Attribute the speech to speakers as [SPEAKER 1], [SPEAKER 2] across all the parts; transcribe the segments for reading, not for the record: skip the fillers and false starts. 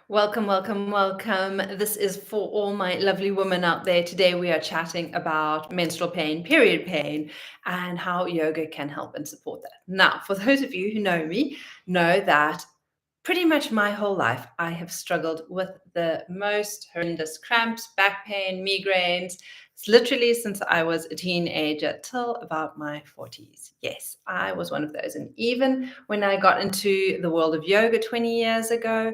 [SPEAKER 1] Welcome, welcome, welcome. This is for all my lovely women out there. Today we are chatting about menstrual pain, period pain, and how yoga can help and support that. Now, for those of you who know me, know that pretty much my whole life I have struggled with the most horrendous cramps, back pain, migraines. It's literally since I was a teenager till about my 40s. Yes, I was one of those. And even when I got into the world of yoga 20 years ago,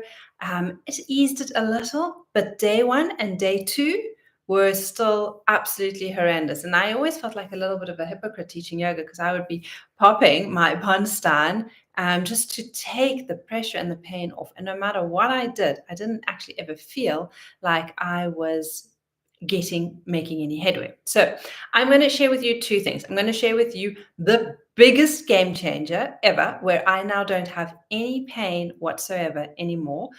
[SPEAKER 1] it eased it a little, but day one and day two were still absolutely horrendous. And I always felt like a little bit of a hypocrite teaching yoga because I would be popping my bandstand just to take the pressure and the pain off. And no matter what I did, I didn't actually ever feel like I was making any headway. So I'm going to share with you two things. I'm going to share with you the biggest game changer ever, where I now don't have any pain whatsoever anymore.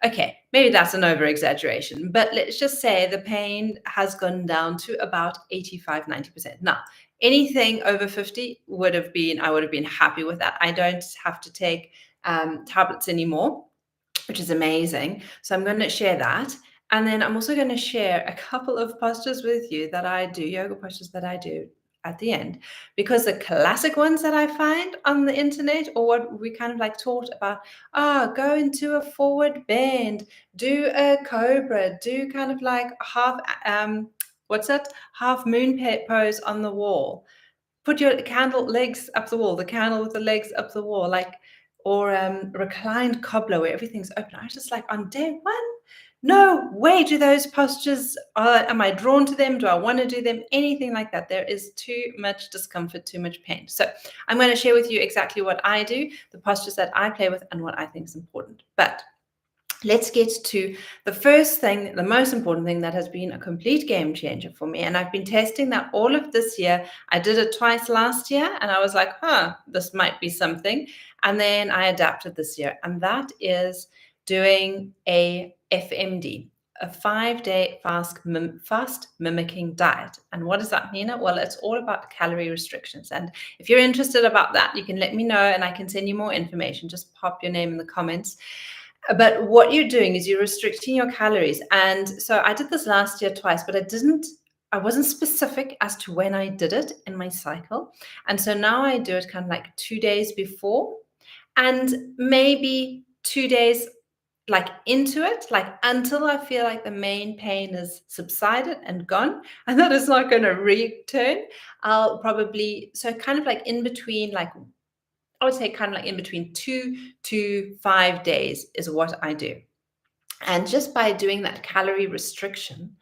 [SPEAKER 1] Okay, maybe that's an over exaggeration, but let's just say the pain has gone down to about 85-90%. Now, anything over 50 I would have been happy with that. I don't have to take tablets anymore, which is amazing. So I'm going to share that. And then I'm also going to share a couple of postures with you that I do, yoga postures that I do at the end, because the classic ones that I find on the internet, or what we kind of like taught about, go into a forward bend, do a cobra, do kind of like half moon pose on the wall, put your candle legs up the wall, the candle with the legs up the wall, or reclined cobbler where everything's open. I was just like, on day one, no way do those postures, am I drawn to them? Do I want to do them? Anything like that. There is too much discomfort, too much pain. So I'm going to share with you exactly what I do, the postures that I play with, and what I think is important. But let's get to the first thing, the most important thing that has been a complete game changer for me. And I've been testing that all of this year. I did it twice last year and I was like, this might be something. And then I adapted this year. And that is doing a FMD, a 5-day fast mimicking diet. And what does that mean? Well, it's all about calorie restrictions. And if you're interested about that, you can let me know and I can send you more information. Just pop your name in the comments. But what you're doing is you're restricting your calories. And so I did this last year twice, but I wasn't specific as to when I did it in my cycle. And so now I do it kind of like 2 days before and maybe 2 days like into it, like until I feel like the main pain is subsided and gone and that it's not going to return. I'll probably, so kind of like in between, like I would say kind of like in between 2 to 5 days is what I do. And just by doing that calorie restriction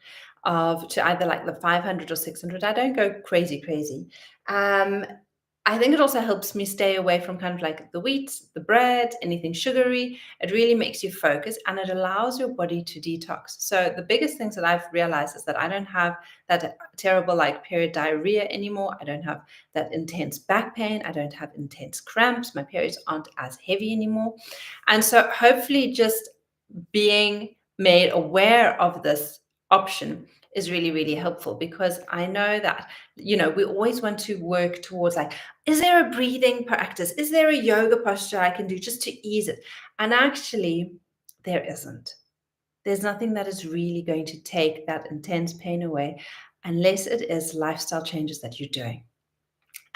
[SPEAKER 1] to either like the 500 or 600, I don't go crazy. I think it also helps me stay away from kind of like the wheat, the bread, anything sugary. It really makes you focus and it allows your body to detox. So the biggest things that I've realized is that I don't have that terrible like period diarrhea anymore. I don't have that intense back pain. I don't have intense cramps. My periods aren't as heavy anymore. And so hopefully just being made aware of this option is really, really helpful, because I know that, we always want to work towards like, is there a breathing practice? Is there a yoga posture I can do just to ease it? And actually, there isn't. There's nothing that is really going to take that intense pain away unless it is lifestyle changes that you're doing.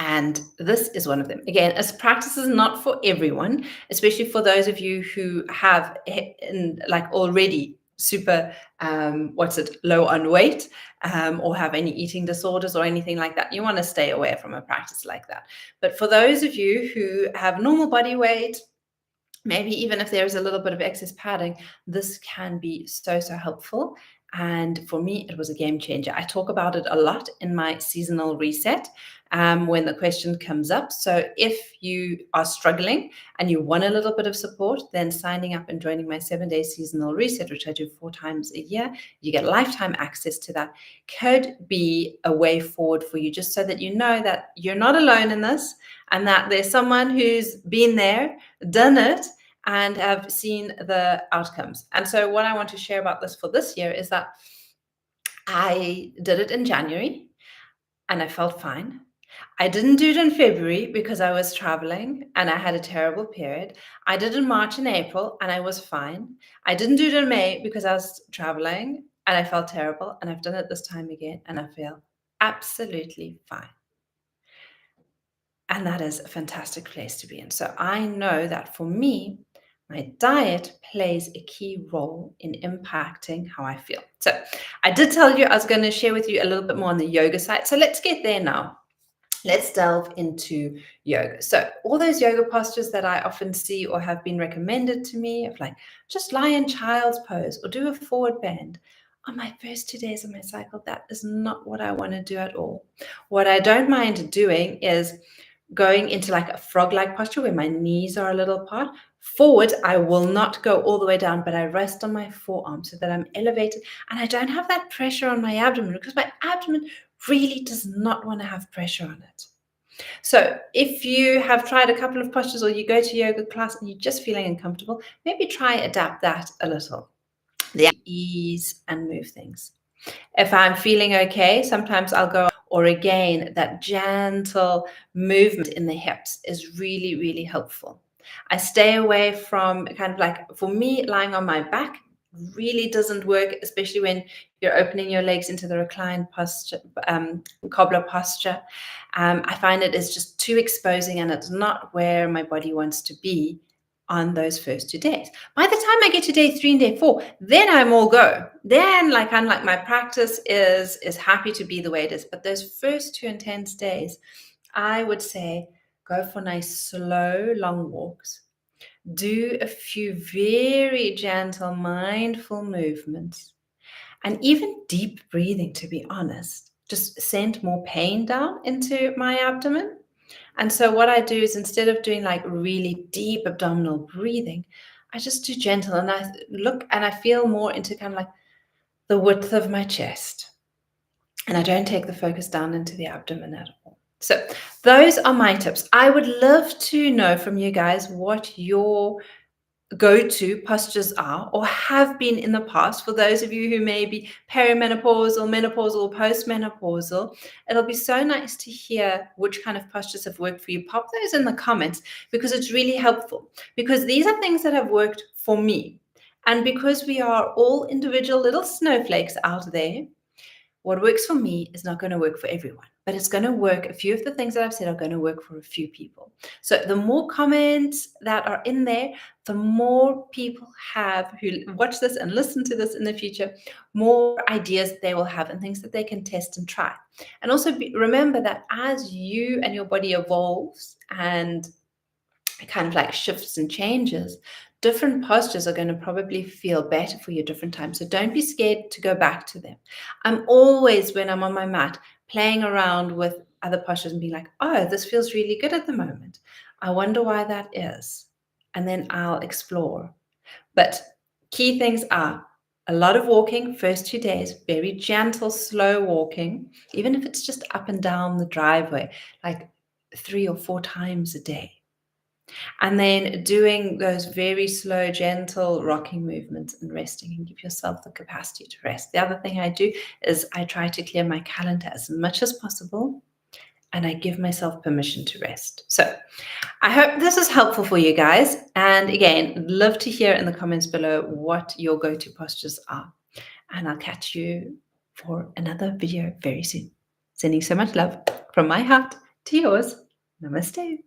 [SPEAKER 1] And this is one of them. Again, as practice is not for everyone, especially for those of you who have like already super low on weight, or have any eating disorders or anything like that. You want to stay away from a practice like that. But for those of you who have normal body weight, maybe even if there's a little bit of excess padding, this can be so helpful. And for me, it was a game changer. I talk about it a lot in my seasonal reset when the question comes up. So if you are struggling and you want a little bit of support, then signing up and joining my 7-day seasonal reset, which I do 4 times a year, you get lifetime access to that, could be a way forward for you, just so that you know that you're not alone in this and that there's someone who's been there, done it, and have seen the outcomes. And so what I want to share about this for this year is that I did it in January and I felt fine. I didn't do it in February because I was traveling and I had a terrible period. I did it in March and April and I was fine. I didn't do it in May because I was traveling and I felt terrible. And I've done it this time again and I feel absolutely fine. And that is a fantastic place to be in. So I know that for me, my diet plays a key role in impacting how I feel. So I did tell you I was going to share with you a little bit more on the yoga side. So let's get there now. Let's delve into yoga. So all those yoga postures that I often see or have been recommended to me of like, just lie in child's pose or do a forward bend. On my first 2 days of my cycle, that is not what I want to do at all. What I don't mind doing is going into like a frog-like posture where my knees are a little apart. Forward, I will not go all the way down, but I rest on my forearm so that I'm elevated and I don't have that pressure on my abdomen because my abdomen really does not want to have pressure on it. So if you have tried a couple of postures or you go to yoga class and you're just feeling uncomfortable, maybe try adapt that a little. The ease and move things. If I'm feeling okay, sometimes I'll go, or again, that gentle movement in the hips is really, really helpful. I stay away from kind of like, for me, lying on my back really doesn't work, especially when you're opening your legs into the reclined posture, cobbler posture. I find it is just too exposing and it's not where my body wants to be on those first 2 days. By the time I get to day 3 and day 4, then I'm all go. Then, like, I'm like, my practice is happy to be the way it is. But those first 2 intense days, I would say go for nice, slow, long walks. Do a few very gentle, mindful movements, and even deep breathing, to be honest, just send more pain down into my abdomen. And so what I do is instead of doing like really deep abdominal breathing, I just do gentle and I look and I feel more into kind of like the width of my chest. And I don't take the focus down into the abdomen at all. So those are my tips. I would love to know from you guys what your go-to postures are or have been in the past. For those of you who may be perimenopausal, menopausal, or postmenopausal, it'll be so nice to hear which kind of postures have worked for you. Pop those in the comments because it's really helpful, because these are things that have worked for me. And because we are all individual little snowflakes out there, what works for me is not going to work for everyone, but it's going to work. A few of the things that I've said are going to work for a few people. So the more comments that are in there, the more people have who watch this and listen to this in the future, more ideas they will have and things that they can test and try. And also remember that as you and your body evolves and kind of like shifts and changes, different postures are going to probably feel better for you different times. So don't be scared to go back to them. I'm always, when I'm on my mat, playing around with other postures and being like, oh, this feels really good at the moment. I wonder why that is. And then I'll explore. But key things are a lot of walking, first 2 days, very gentle, slow walking, even if it's just up and down the driveway, like 3 or 4 times a day. And then doing those very slow, gentle rocking movements and resting, and give yourself the capacity to rest. The other thing I do is I try to clear my calendar as much as possible, and I give myself permission to rest. So I hope this is helpful for you guys. And again, love to hear in the comments below what your go-to postures are. And I'll catch you for another video very soon. Sending so much love from my heart to yours. Namaste.